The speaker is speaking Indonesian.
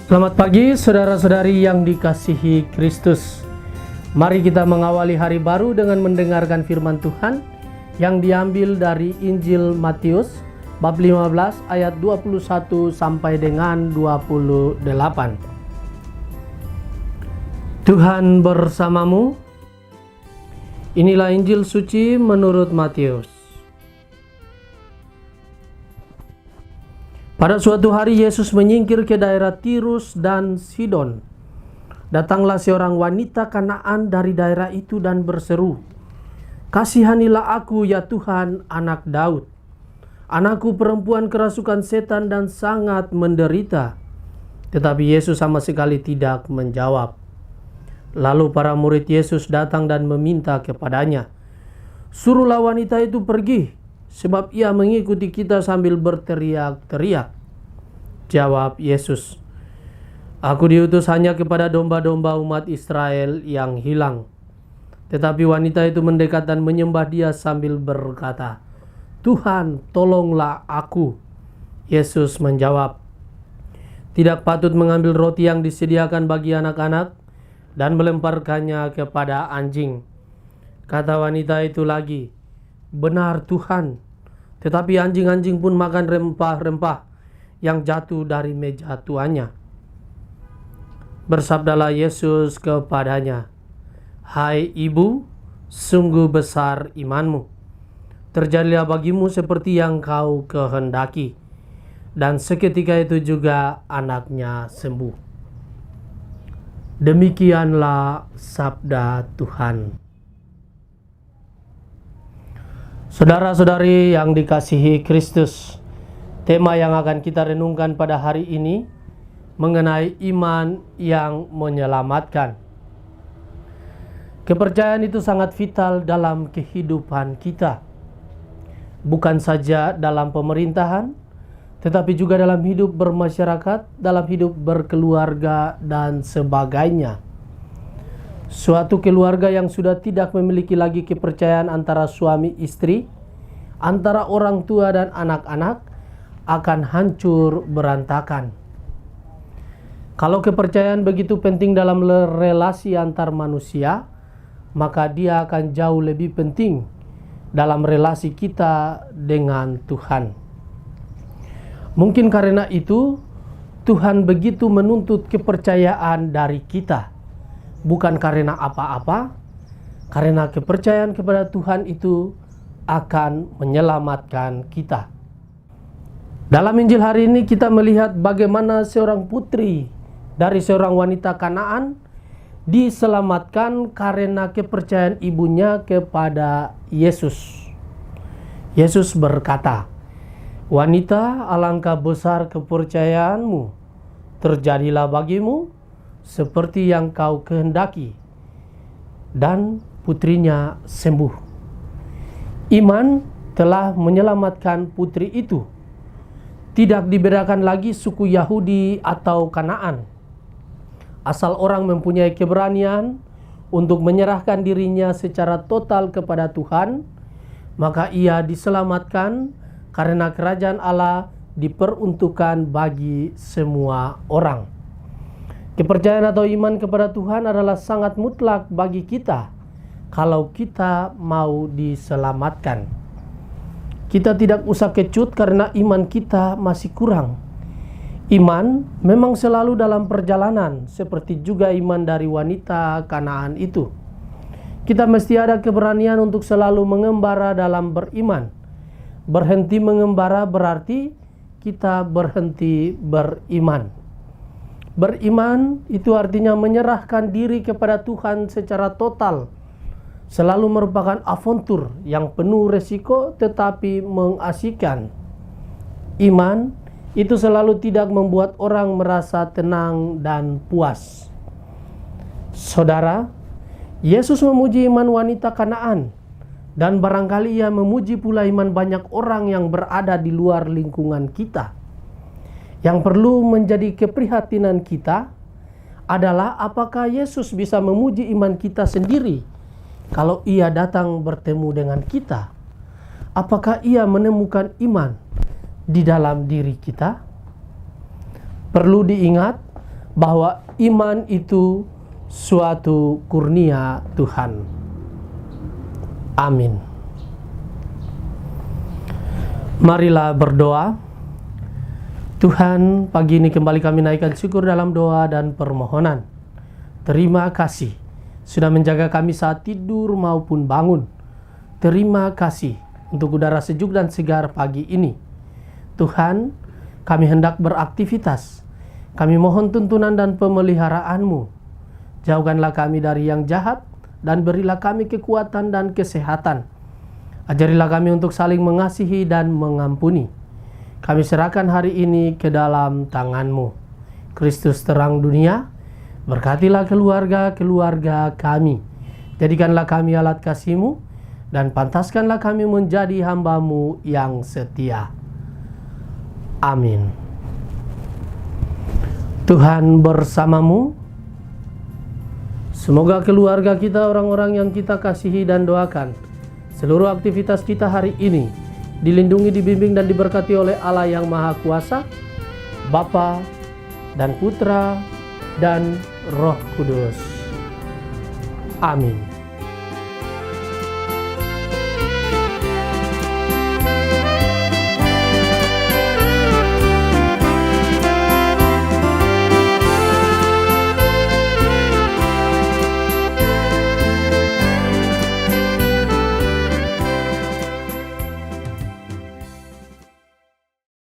Selamat pagi saudara-saudari yang dikasihi Kristus. Mari kita mengawali hari baru dengan mendengarkan firman Tuhan yang diambil dari Injil Matius bab 15 ayat 21 sampai dengan 28. Tuhan bersamamu. Inilah Injil suci menurut Matius. Pada suatu hari Yesus menyingkir ke daerah Tirus dan Sidon. Datanglah seorang wanita Kanaan dari daerah itu dan berseru, "Kasihanilah aku ya Tuhan, anak Daud. Anakku perempuan kerasukan setan dan sangat menderita." Tetapi Yesus sama sekali tidak menjawab. Lalu para murid Yesus datang dan meminta kepadanya, "Suruhlah wanita itu pergi, sebab ia mengikuti kita sambil berteriak-teriak." Jawab Yesus, "Aku diutus hanya kepada domba-domba umat Israel yang hilang." Tetapi wanita itu mendekat dan menyembah Dia sambil berkata, "Tuhan, tolonglah aku." Yesus menjawab, "Tidak patut mengambil roti yang disediakan bagi anak-anak dan melemparkannya kepada anjing." Kata wanita itu lagi, "Benar Tuhan, tetapi anjing-anjing pun makan rempah-rempah yang jatuh dari meja tuannya." Bersabdalah Yesus kepadanya, "Hai ibu, sungguh besar imanmu. Terjadilah bagimu seperti yang kau kehendaki." Dan seketika itu juga anaknya sembuh. Demikianlah sabda Tuhan. Saudara-saudari yang dikasihi Kristus, tema yang akan kita renungkan pada hari ini mengenai iman yang menyelamatkan. Kepercayaan itu sangat vital dalam kehidupan kita. Bukan saja dalam pemerintahan, tetapi juga dalam hidup bermasyarakat, dalam hidup berkeluarga, dan sebagainya. Suatu keluarga yang sudah tidak memiliki lagi kepercayaan antara suami istri, antara orang tua dan anak-anak, akan hancur berantakan. Kalau kepercayaan begitu penting dalam relasi antar manusia, maka dia akan jauh lebih penting dalam relasi kita dengan Tuhan. Mungkin karena itu Tuhan begitu menuntut kepercayaan dari kita. Bukan karena apa-apa, karena kepercayaan kepada Tuhan itu akan menyelamatkan kita. Dalam Injil hari ini kita melihat bagaimana seorang putri dari seorang wanita Kanaan diselamatkan karena kepercayaan ibunya kepada Yesus. Yesus berkata, "Wanita, alangkah besar kepercayaanmu. Terjadilah bagimu seperti yang kau kehendaki." Dan putrinya sembuh. Iman telah menyelamatkan putri itu. Tidak dibedakan lagi suku Yahudi atau Kanaan. Asal orang mempunyai keberanian untuk menyerahkan dirinya secara total kepada Tuhan, maka ia diselamatkan karena kerajaan Allah diperuntukkan bagi semua orang. Kepercayaan atau iman kepada Tuhan adalah sangat mutlak bagi kita kalau kita mau diselamatkan. Kita tidak usah kecut karena iman kita masih kurang. Iman memang selalu dalam perjalanan, seperti juga iman dari wanita Kanaan itu. Kita mesti ada keberanian untuk selalu mengembara dalam beriman. Berhenti mengembara berarti kita berhenti beriman. Beriman itu artinya menyerahkan diri kepada Tuhan secara total. Selalu merupakan aventur yang penuh resiko tetapi mengasihkan. Iman itu selalu tidak membuat orang merasa tenang dan puas. Saudara, Yesus memuji iman wanita Kanaan. Dan barangkali ia memuji pula iman banyak orang yang berada di luar lingkungan kita. Yang perlu menjadi keprihatinan kita adalah apakah Yesus bisa memuji iman kita sendiri kalau ia datang bertemu dengan kita? Apakah ia menemukan iman di dalam diri kita? Perlu diingat bahwa iman itu suatu kurnia Tuhan. Amin. Marilah berdoa. Tuhan, pagi ini kembali kami naikkan syukur dalam doa dan permohonan. Terima kasih sudah menjaga kami saat tidur maupun bangun. Terima kasih untuk udara sejuk dan segar pagi ini. Tuhan, kami hendak beraktivitas. Kami mohon tuntunan dan pemeliharaanmu. Jauhkanlah kami dari yang jahat dan berilah kami kekuatan dan kesehatan. Ajarilah kami untuk saling mengasihi dan mengampuni. Kami serahkan hari ini ke dalam tangan-Mu. Kristus terang dunia, berkatilah keluarga-keluarga kami. Jadikanlah kami alat kasih-Mu, dan pantaskanlah kami menjadi hamba-Mu yang setia. Amin. Tuhan bersamamu. Semoga keluarga kita, orang-orang yang kita kasihi dan doakan, seluruh aktivitas kita hari ini dilindungi, dibimbing, dan diberkati oleh Allah yang Maha Kuasa, Bapa dan Putra dan Roh Kudus. Amin.